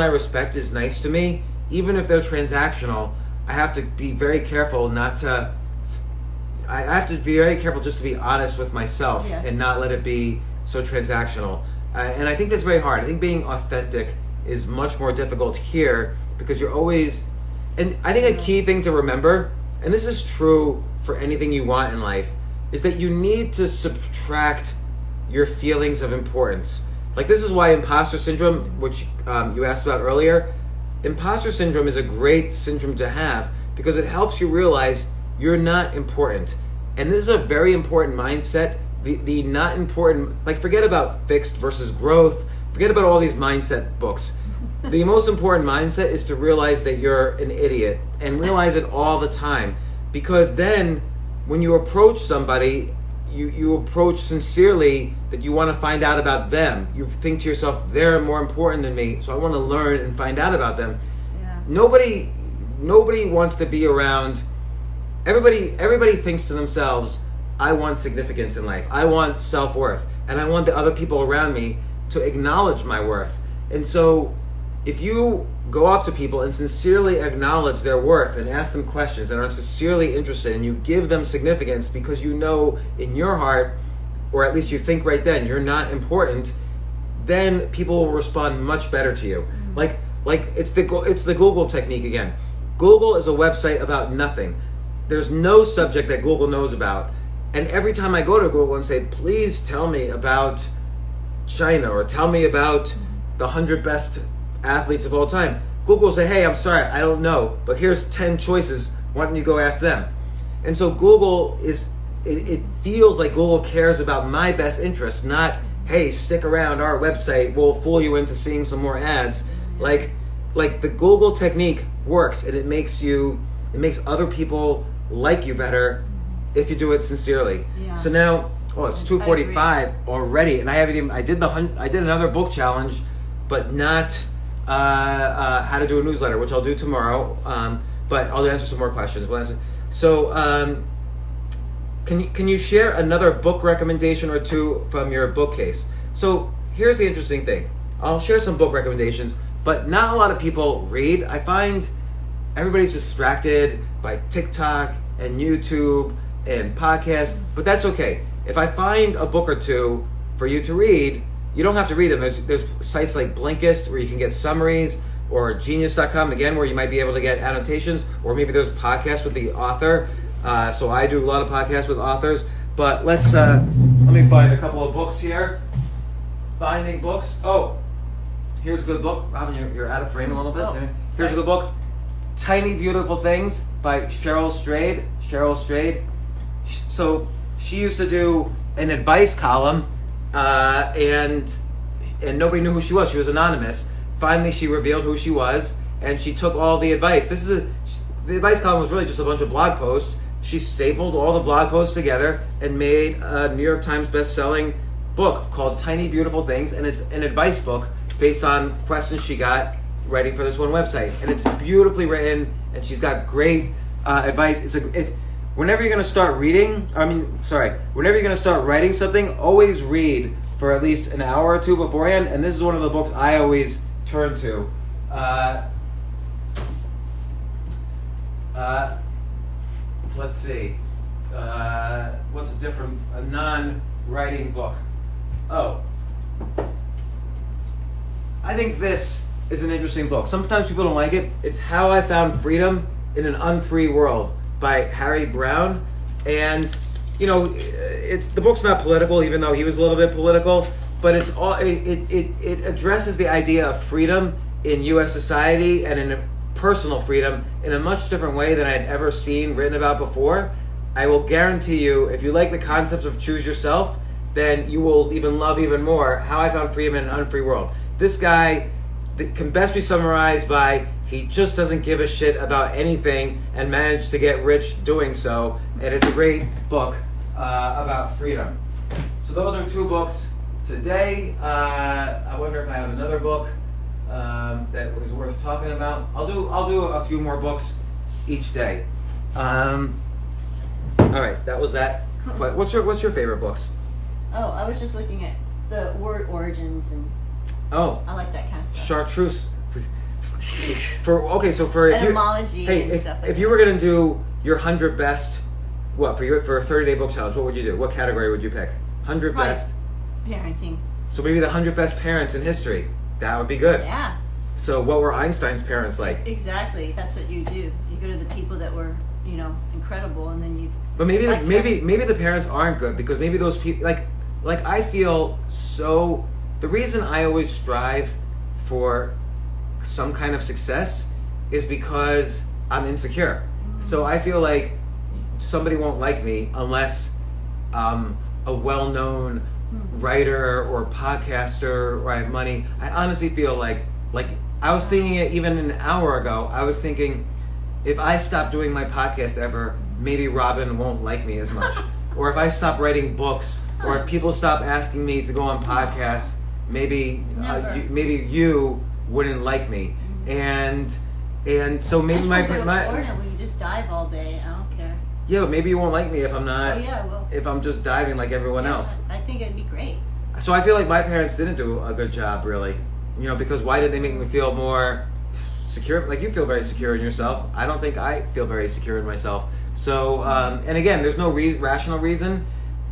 I respect is nice to me, even if they're transactional, I have to be very careful I have to be very careful just to be honest with myself. Yes. And not let it be so transactional. And I think that's very hard. I think being authentic is much more difficult here, because you're always, and I think a key thing to remember, and this is true for anything you want in life, is that you need to subtract your feelings of importance. Like, this is why imposter syndrome, which you asked about earlier, imposter syndrome is a great syndrome to have, because it helps you realize you're not important. And this is a very important mindset. The not important, like, forget about fixed versus growth, forget about all these mindset books. The most important mindset is to realize that you're an idiot, and realize it all the time. Because then when you approach somebody, you approach sincerely, that you want to find out about them. You think to yourself, they're more important than me, so I want to learn and find out about them. Yeah. Nobody wants to be around. Everybody thinks to themselves, I want significance in life. I want self-worth. And I want the other people around me to acknowledge my worth. And so if you go up to people and sincerely acknowledge their worth and ask them questions and are sincerely interested, and you give them significance because you know in your heart, or at least you think right then, you're not important, then people will respond much better to you. Like it's the Google technique again. Google is a website about nothing. There's no subject that Google knows about. And every time I go to Google and say, please tell me about China, or tell me about the 100 best athletes of all time, Google will say, hey, I'm sorry, I don't know, but here's 10 choices. Why don't you go ask them? And so Google it feels like Google cares about my best interests, not, hey, stick around, our website will fool you into seeing some more ads. Like the Google technique works, and it makes other people like you better if you do it sincerely. Yeah. So now, it's 2:45 already, and I did another book challenge, but not how to do a newsletter, which I'll do tomorrow. But I'll answer some more questions. So, can you share another book recommendation or two from your bookcase? So here's the interesting thing. I'll share some book recommendations, but not a lot of people read. I find everybody's distracted by TikTok and YouTube and podcasts, but that's okay. If I find a book or two for you to read, you don't have to read them. There's sites like Blinkist where you can get summaries, or Genius.com, again, where you might be able to get annotations, or maybe there's podcasts with the author. So I do a lot of podcasts with authors. But let me find a couple of books here. Finding books. Oh, here's a good book. Robin, you're out of frame a little bit. Oh, here's a good book. Tiny Beautiful Things by Cheryl Strayed. So she used to do an advice column, and nobody knew who she was. She was anonymous. Finally, she revealed who she was, and she took all the advice. The advice column was really just a bunch of blog posts. She stapled all the blog posts together and made a New York Times best-selling book called Tiny Beautiful Things, and it's an advice book based on questions she got writing for this one website. And it's beautifully written, and she's got great advice. Whenever you're going to start whenever you're going to start writing something, always read for at least an hour or two beforehand, and this is one of the books I always turn to. Let's see. What's a non-writing book? Oh. I think this is an interesting book. Sometimes people don't like it. It's How I Found Freedom in an Unfree World by Harry Brown. And, the book's not political, even though he was a little bit political, but it addresses the idea of freedom in U.S. society and in personal freedom in a much different way than I'd ever seen written about before. I will guarantee you, if you like the concepts of choose yourself, then you will love even more How I Found Freedom in an Unfree World. This guy can best be summarized by he just doesn't give a shit about anything and managed to get rich doing so, and it's a great book about freedom. So those are two books today. I wonder if I have another book that was worth talking about. I'll do a few more books each day. All right, that was that. What's your favorite books? Oh, I was just looking at the word origins, and I like that kind of stuff. Chartreuse. Etymology and stuff like if you were gonna do your 100 best, for a 30-day book challenge, what would you do? What category would you pick? 100 Probably best parenting. So maybe the 100 best parents in history. That would be good. Yeah. So what were Einstein's parents like? Exactly. That's what you do. You go to the people that were, incredible, and then you. But maybe the parents aren't good, because maybe those people like I feel so. The reason I always strive for some kind of success is because I'm insecure. Mm-hmm. So I feel like somebody won't like me unless a well-known writer or podcaster or I have money. I honestly feel like I was thinking it even an hour ago. I was thinking, if I stop doing my podcast ever, maybe Robin won't like me as much. Or if I stop writing books, or if people stop asking me to go on podcasts, maybe you wouldn't like me. And so maybe my Florida, we can just dive all day. I don't care. Yeah, but maybe you won't like me if I'm not. Oh yeah, well. If I'm just diving like everyone else. I think it'd be great. So I feel like my parents didn't do a good job, really. Because why did they make me feel more secure? Like, you feel very secure in yourself. I don't think I feel very secure in myself. So, and again, there's no rational reason.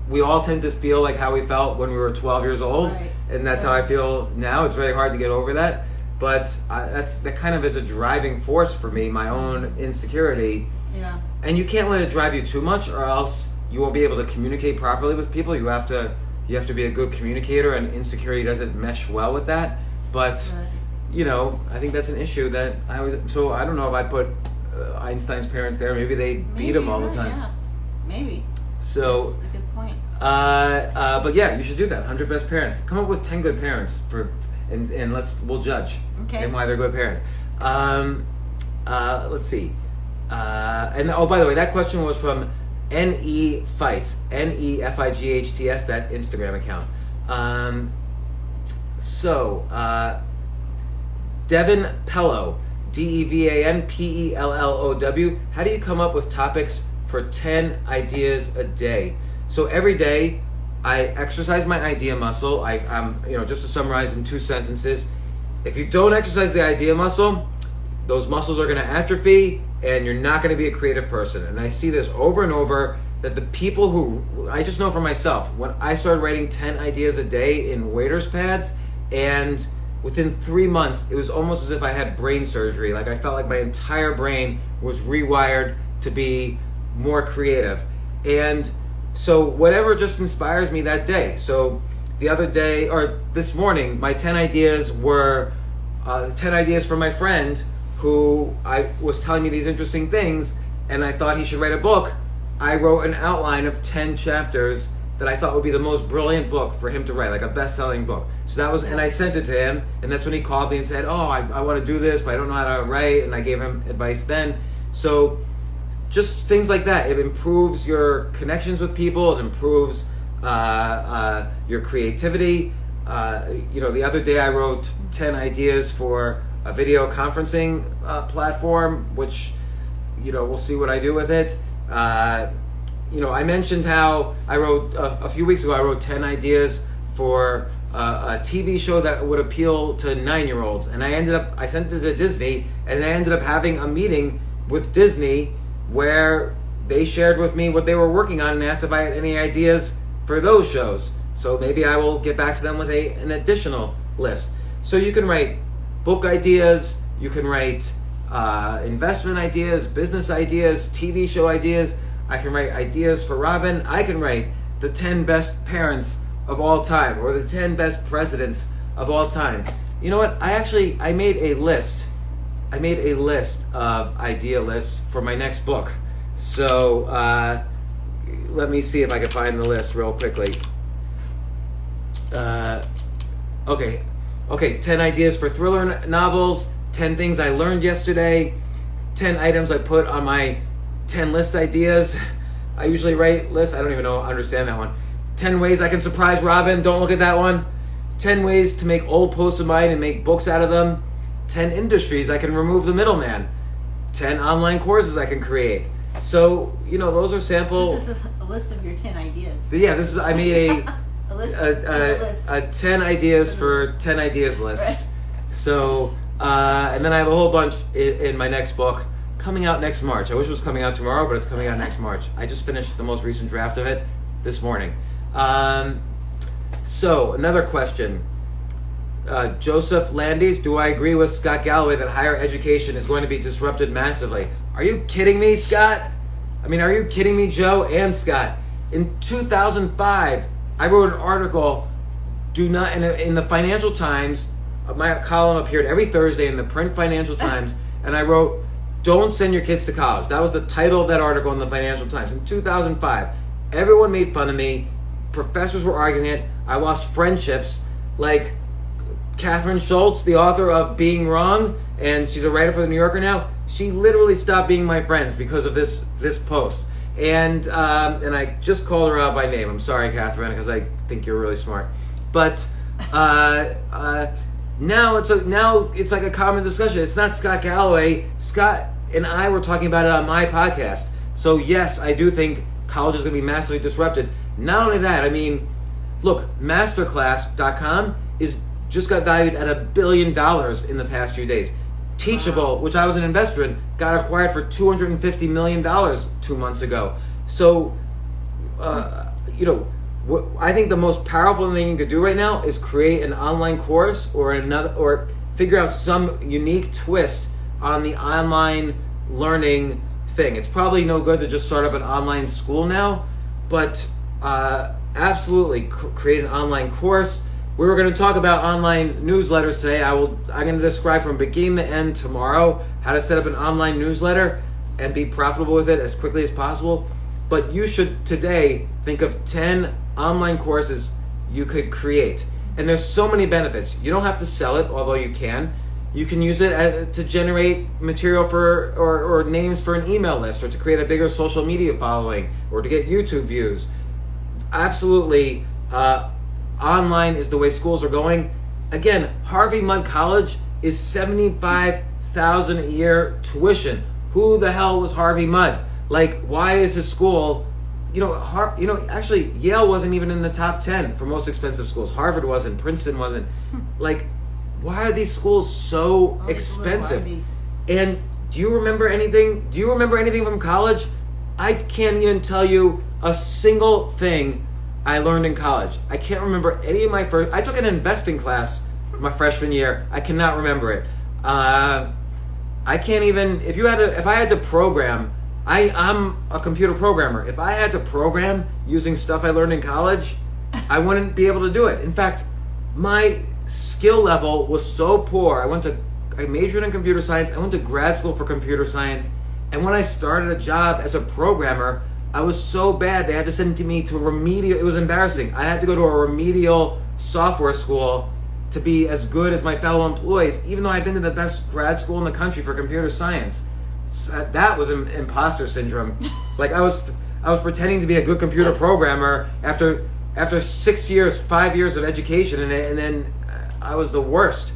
We all tend to feel like how we felt when we were 12 years old, right. And that's how I feel now. It's very hard to get over that. But that kind of is a driving force for me, my own insecurity. Yeah. And you can't let it drive you too much, or else you won't be able to communicate properly with people. You have to be a good communicator, and insecurity doesn't mesh well with that. But I think that's an issue that I don't know if I'd put Einstein's parents there. Maybe they beat him all the time. Yeah, maybe. So that's a good point. But yeah, you should do that. 100 best parents. Come up with 10 good parents and we'll judge and why they're good parents. Let's see. And by the way, that question was from NE Fights, NEFIGHTS, that Instagram account. Devin Pello, DEVANPELLOW. How do you come up with topics for 10 ideas a day? So every day I exercise my idea muscle. I'm just to summarize in 2 sentences, if you don't exercise the idea muscle, those muscles are going to atrophy and you're not going to be a creative person. And I see this over and over, that the people who, I just know for myself, when I started writing 10 ideas a day in waiter's pads, and within 3 months, it was almost as if I had brain surgery. Like, I felt like my entire brain was rewired to be more creative. And so whatever just inspires me that day. So the other day, or this morning, my 10 ideas were 10 ideas for my friend who I was telling me these interesting things, and I thought he should write a book. I wrote an outline of 10 chapters that I thought would be the most brilliant book for him to write, like a best-selling book. So that was, and I sent it to him, and that's when he called me and said, oh, I want to do this, but I don't know how to write, and I gave him advice then. So just things like that. It improves your connections with people. It improves your creativity. The other day I wrote 10 ideas for a video conferencing platform, which, we'll see what I do with it. I mentioned how I wrote a few weeks ago. I wrote 10 ideas for a TV show that would appeal to 9-year-olds, and I sent it to Disney, and I ended up having a meeting with Disney where they shared with me what they were working on and asked if I had any ideas for those shows. So maybe I will get back to them with an additional list. So you can write book ideas, you can write investment ideas, business ideas, TV show ideas. I can write ideas for Robin. I can write the 10 best parents of all time, or the 10 best presidents of all time. You know what? I made a list. I made a list of idea lists for my next book. So let me see if I can find the list real quickly. Okay, 10 ideas for thriller novels, 10 things I learned yesterday, 10 items I put on my 10 list ideas. I usually write lists. I don't even understand that one. 10 ways I can surprise Robin. Don't look at that one. 10 ways to make old posts of mine and make books out of them. 10 industries I can remove the middleman. 10 online courses I can create. So, those are sample. This is a list of your 10 ideas. Yeah, I made a list. a 10 ideas for 10 ideas list. Right. So, and then I have a whole bunch in my next book coming out next March. I wish it was coming out tomorrow, but it's coming out next March. I just finished the most recent draft of it this morning. So, another question. Joseph Landis, do I agree with Scott Galloway that higher education is going to be disrupted massively? Are you kidding me, Scott? Are you kidding me, Joe and Scott? In 2005, I wrote an article, in the Financial Times. My column appeared every Thursday in the print Financial Times, and I wrote, don't send your kids to college. That was the title of that article in the Financial Times. In 2005, everyone made fun of me. Professors were arguing it. I lost friendships, like Catherine Schultz, the author of Being Wrong, and she's a writer for the New Yorker now. She literally stopped being my friends because of this post. And I just called her out by name. I'm sorry, Catherine, because I think you're really smart. But now it's like a common discussion. It's not Scott Galloway. Scott and I were talking about it on my podcast. So yes, I do think college is going to be massively disrupted. Not only that, look, masterclass.com just got valued at $1 billion in the past few days. Teachable, which I was an investor in, got acquired for $250 million 2 months ago. So, I think the most powerful thing you could do right now is create an online course or figure out some unique twist on the online learning thing. It's probably no good to just start up an online school now, but absolutely create an online course. We were going to talk about online newsletters today. I'm going to describe from beginning to end tomorrow how to set up an online newsletter and be profitable with it as quickly as possible. But you should today think of 10 online courses you could create. And there's so many benefits. You don't have to sell it, although you can. You can use it to generate material for or names for an email list, or to create a bigger social media following, or to get YouTube views. Absolutely. Online is the way schools are going. Again, Harvey Mudd College is $75,000 a year tuition. Who the hell was Harvey Mudd? Why is his school? Actually, Yale wasn't even in the top 10 for most expensive schools. Harvard wasn't. Princeton wasn't. Why are these schools so expensive? And do you remember anything? Do you remember anything from college? I can't even tell you a single thing I learned in college. I can't remember any of my first. I took an investing class my freshman year. I cannot remember it. I can't even. If I had to program, I'm a computer programmer. If I had to program using stuff I learned in college, I wouldn't be able to do it. In fact, my skill level was so poor. I majored in computer science. I went to grad school for computer science, and when I started a job as a programmer, I was so bad, they had to send me to remedial. It was embarrassing. I had to go to a remedial software school to be as good as my fellow employees, even though I'd been to the best grad school in the country for computer science. So that was imposter syndrome. Like I was pretending to be a good computer programmer after 6 years, 5 years of education, and then I was the worst.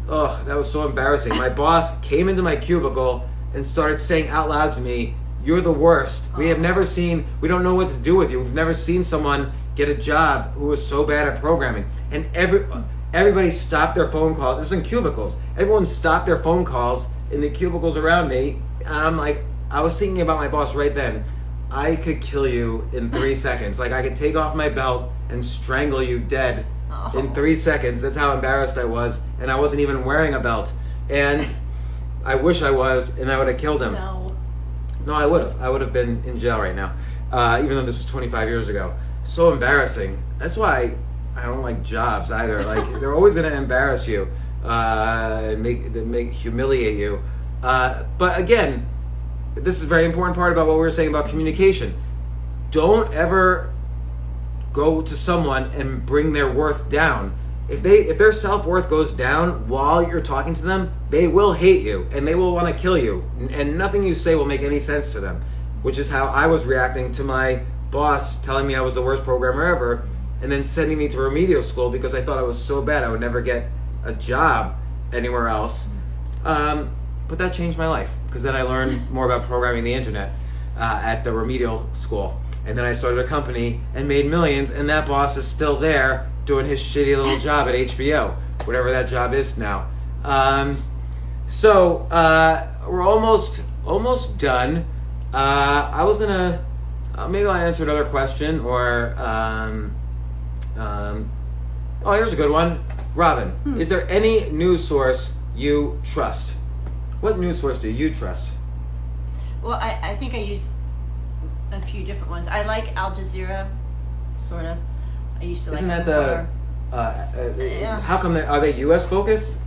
Oh, that was so embarrassing. My boss came into my cubicle and started saying out loud to me, "You're the worst. We don't know what to do with you. We've never seen someone get a job who was so bad at programming." And everybody stopped their phone calls. It was in cubicles. Everyone stopped their phone calls in the cubicles around me. And I'm like, I was thinking about my boss right then. I could kill you in 3 seconds. Like I could take off my belt and strangle you dead in 3 seconds. That's how embarrassed I was. And I wasn't even wearing a belt. And I wish I was, and I would have killed him. No, I would have. I would have been in jail right now, even though this was 25 years ago. So embarrassing. That's why I don't like jobs either. Like they're always going to embarrass you, humiliate you. But again, this is a very important part about what we were saying about communication. Don't ever go to someone and bring their worth down. If their self-worth goes down while you're talking to them, they will hate you and they will want to kill you. And nothing you say will make any sense to them, which is how I was reacting to my boss telling me I was the worst programmer ever and then sending me to remedial school because I thought I was so bad I would never get a job anywhere else. But that changed my life because then I learned more about programming the internet at the remedial school. And then I started a company and made millions, and that boss is still there doing his shitty little job at HBO, whatever that job is now. So we're almost done. I was gonna maybe I'll answer another question, or here's a good one. Robin, is there any news source you trust? What news source do you trust? Well, I think I use a few different ones. I like Al Jazeera, sort of. I used to like. Isn't that the? Yeah. How come are they U.S. focused?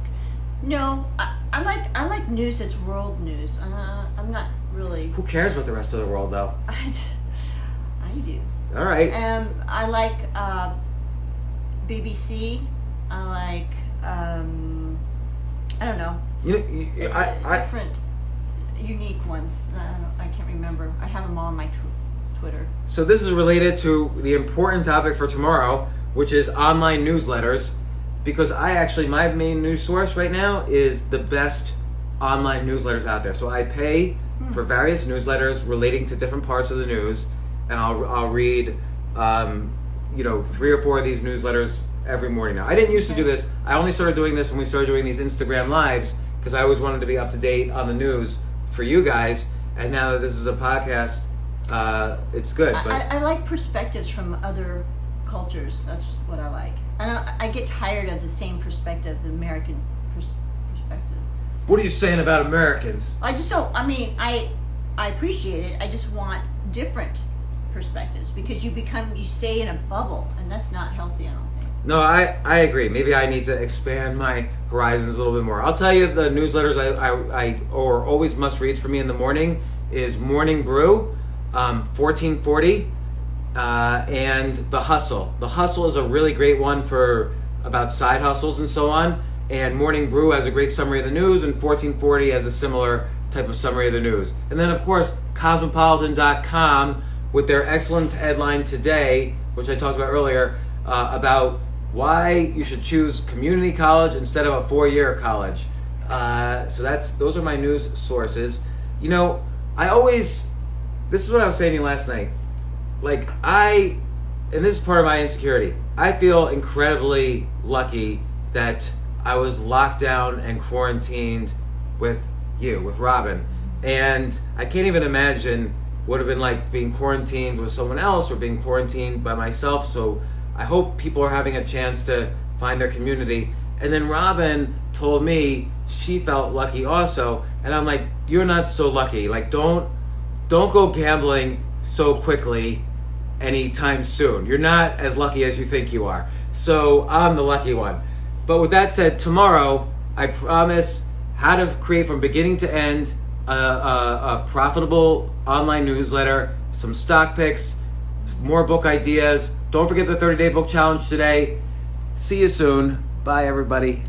No, I like news that's world news. I'm not really. Who cares about the rest of the world, though? I do. All right. I like BBC. I like I don't know. Different, unique ones. I can't remember. I have them all on my Twitter. So this is related to the important topic for tomorrow, which is online newsletters, because my main news source right now is the best online newsletters out there. So I pay for various newsletters relating to different parts of the news, and I'll read 3 or 4 of these newsletters every morning now. I didn't used to do this. I only started doing this when we started doing these Instagram lives, because I always wanted to be up to date on the news for you guys. And now that this is a podcast, it's good. But I like perspectives from other cultures. That's what I like. And I get tired of the same perspective, the American perspective. What are you saying about Americans? I just don't. I mean, I appreciate it. I just want different perspectives, because you stay in a bubble, and that's not healthy, I don't think. No, I agree. Maybe I need to expand my horizons a little bit more. I'll tell you, the newsletters I always must reads for me in the morning is Morning Brew, 1440, and The Hustle. The Hustle is a really great one about side hustles and so on. And Morning Brew has a great summary of the news, and 1440 has a similar type of summary of the news. And then, of course, Cosmopolitan.com with their excellent headline today, which I talked about earlier, about why you should choose community college instead of a 4-year college. So those are my news sources. This is what I was saying to you last night. And this is part of my insecurity, I feel incredibly lucky that I was locked down and quarantined with you, with Robin. And I can't even imagine what it would have been like being quarantined with someone else or being quarantined by myself. So I hope people are having a chance to find their community. And then Robin told me she felt lucky also. And I'm like, you're not so lucky. Don't go gambling so quickly anytime soon. You're not as lucky as you think you are. So I'm the lucky one. But with that said, tomorrow I promise how to create from beginning to end a profitable online newsletter, some stock picks, more book ideas. Don't forget the 30-day book challenge today. See you soon. Bye, everybody.